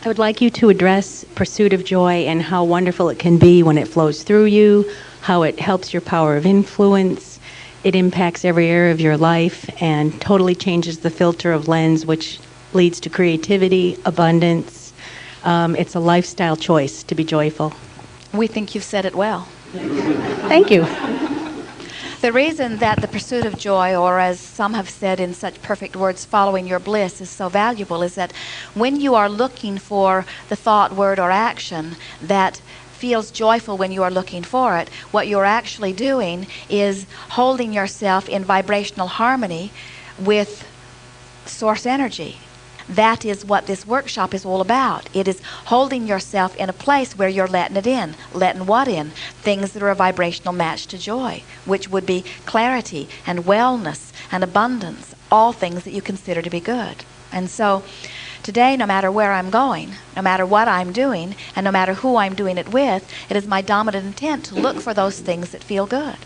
I would like you to address pursuit of joy and how wonderful it can be when it flows through you, how it helps your power of influence. It impacts every area of your life and totally changes the filter of lens, which leads to creativity, abundance. It's a lifestyle choice to be joyful. We think you've said it well. Thank you. The reason that the pursuit of joy, or as some have said in such perfect words, following your bliss, is so valuable is that when you are looking for the thought, word, or action that feels joyful when you are looking for it, what you're actually doing is holding yourself in vibrational harmony with source energy. That is what this workshop is all about. It is holding yourself in a place where you're letting it in. Letting what in? Things that are a vibrational match to joy, which would be clarity and wellness and abundance, all things that you consider to be good. And so today, no matter where I'm going, no matter what I'm doing, and no matter who I'm doing it with, it is my dominant intent to look for those things that feel good.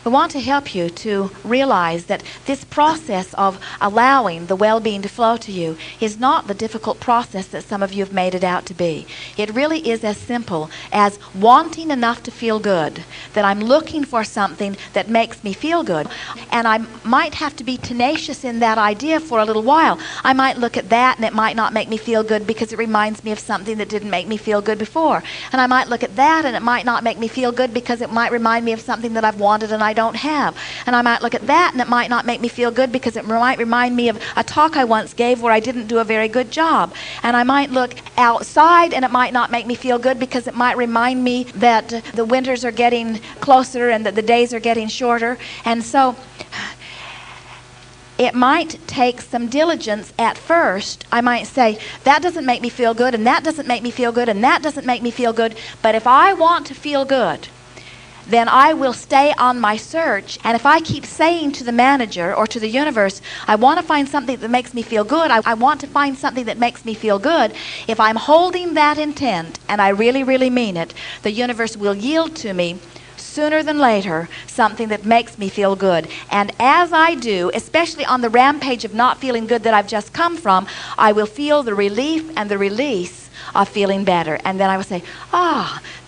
We want to help you to realize that this process of allowing the well-being to flow to you is not the difficult process that some of you have made it out to be. It really is as simple as wanting enough to feel good, that I'm looking for something that makes me feel good. And I might have to be tenacious in that idea for a little while. I might look at that and it might not make me feel good because it reminds me of something that didn't make me feel good before. And I might look at that and it might not make me feel good because it might remind me of something that I've wanted and I don't have. And I might look at that and it might not make me feel good because it might remind me of a talk I once gave where I didn't do a very good job. And I might look outside and it might not make me feel good because it might remind me that the winters are getting closer and that the days are getting shorter. And so it might take some diligence at first. I might say, that doesn't make me feel good, and that doesn't make me feel good, and that doesn't make me feel good. But if I want to feel good, then I will stay on my search. And if I keep saying to the manager or to the universe, I want to find something that makes me feel good, I want to find something that makes me feel good, if I'm holding that intent, and I really, really mean it, the universe will yield to me sooner than later something that makes me feel good. And as I do, especially on the rampage of not feeling good that I've just come from, I will feel the relief and the release of feeling better. And then I will say,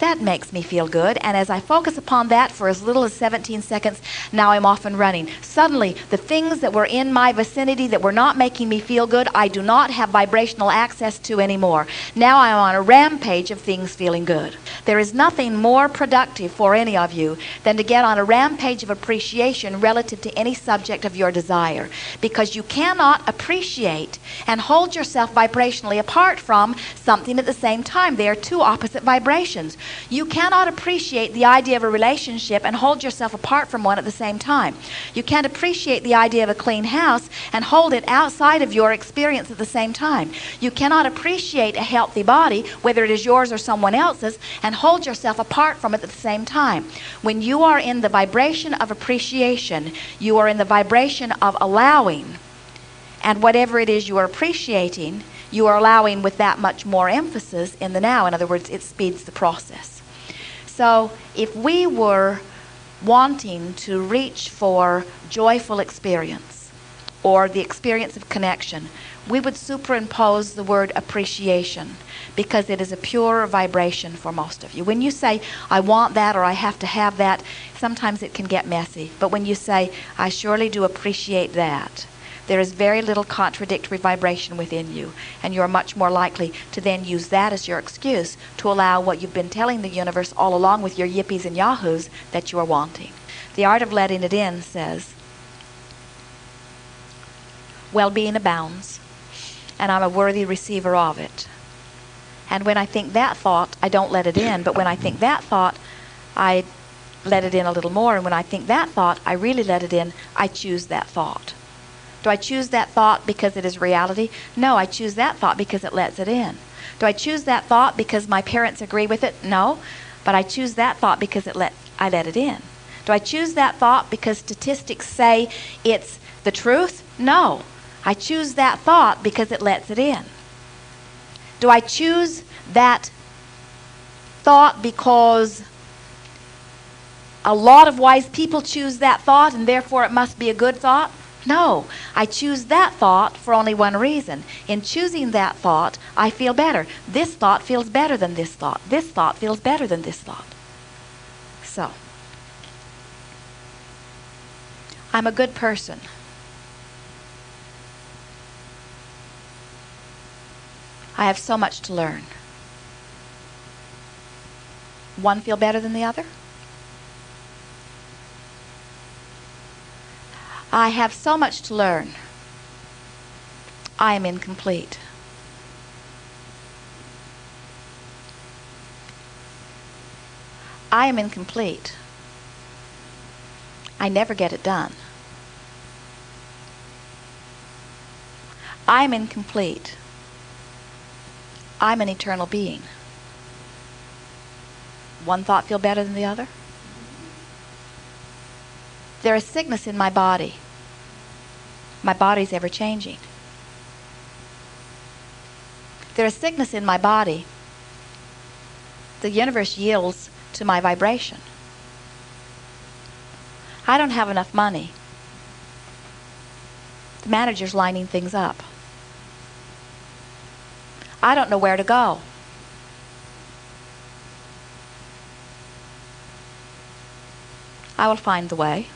that makes me feel good. And as I focus upon that for as little as 17 seconds, now I'm off and running. Suddenly, the things that were in my vicinity that were not making me feel good, I do not have vibrational access to anymore. Now I'm on a rampage of things feeling good. There is nothing more productive for any of you than to get on a rampage of appreciation relative to any subject of your desire, because you cannot appreciate and hold yourself vibrationally apart from something at the same time. They are two opposite vibrations. You cannot appreciate the idea of a relationship and hold yourself apart from one at the same time. You can't appreciate the idea of a clean house and hold it outside of your experience at the same time. You cannot appreciate a healthy body, whether it is yours or someone else's, and hold yourself apart from it at the same time. When you are in the vibration of appreciation, you are in the vibration of allowing. And whatever it is you are appreciating, you are allowing with that much more emphasis in the now. In other words, it speeds the process. So if we were wanting to reach for joyful experience or the experience of connection, we would superimpose the word appreciation, because it is a pure vibration for most of you. When you say, I want that or I have to have that, sometimes it can get messy. But when you say, I surely do appreciate that, there is very little contradictory vibration within you, and you are much more likely to then use that as your excuse to allow what you've been telling the universe all along with your yippies and yahoos that you are wanting. The Art of Letting It In says, well-being abounds, and I'm a worthy receiver of it. And when I think that thought, I don't let it in, but when I think that thought, I let it in a little more, and when I think that thought, I really let it in, I choose that thought. Do I choose that thought because it is reality? No, I choose that thought because it lets it in. Do I choose that thought because my parents agree with it? No, but I choose that thought because I let it in. Do I choose that thought because statistics say it's the truth? No, I choose that thought because it lets it in. Do I choose that thought because a lot of wise people choose that thought and therefore it must be a good thought? No, I choose that thought for only one reason. In choosing that thought, I feel better. This thought feels better than this thought. This thought feels better than this thought. So, I'm a good person. I have so much to learn. One feel better than the other? I have so much to learn. I am incomplete. I am incomplete. I never get it done. I am incomplete. I'm an eternal being. One thought feel better than the other? There is sickness in my body. My body's ever changing. There is sickness in my body. The universe yields to my vibration. I don't have enough money. The manager's lining things up. I don't know where to go. I will find the way.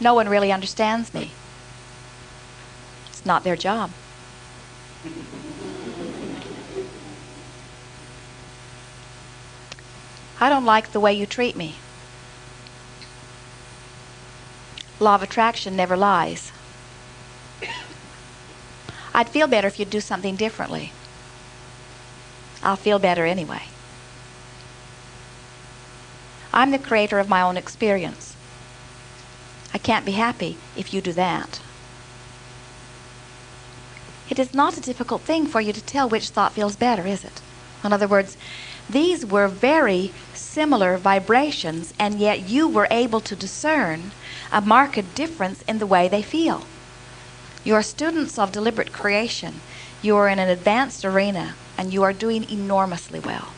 No one really understands me. It's not their job. I don't like the way you treat me. Law of attraction never lies. I'd feel better if you'd do something differently. I'll feel better anyway. I'm the creator of my own experience. I can't be happy if you do that. It is not a difficult thing for you to tell which thought feels better, is it? In other words, these were very similar vibrations, and yet you were able to discern a marked difference in the way they feel. You are students of deliberate creation. You are in an advanced arena, and you are doing enormously well.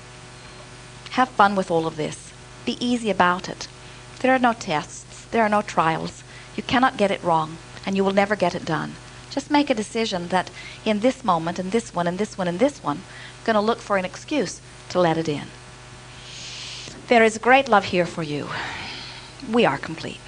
Have fun with all of this. Be easy about it. There are no tests. There are no trials. You cannot get it wrong, and you will never get it done. Just make a decision that in this moment, and this one, and this one, and this one, I'm going to look for an excuse to let it in. There is great love here for you. We are complete.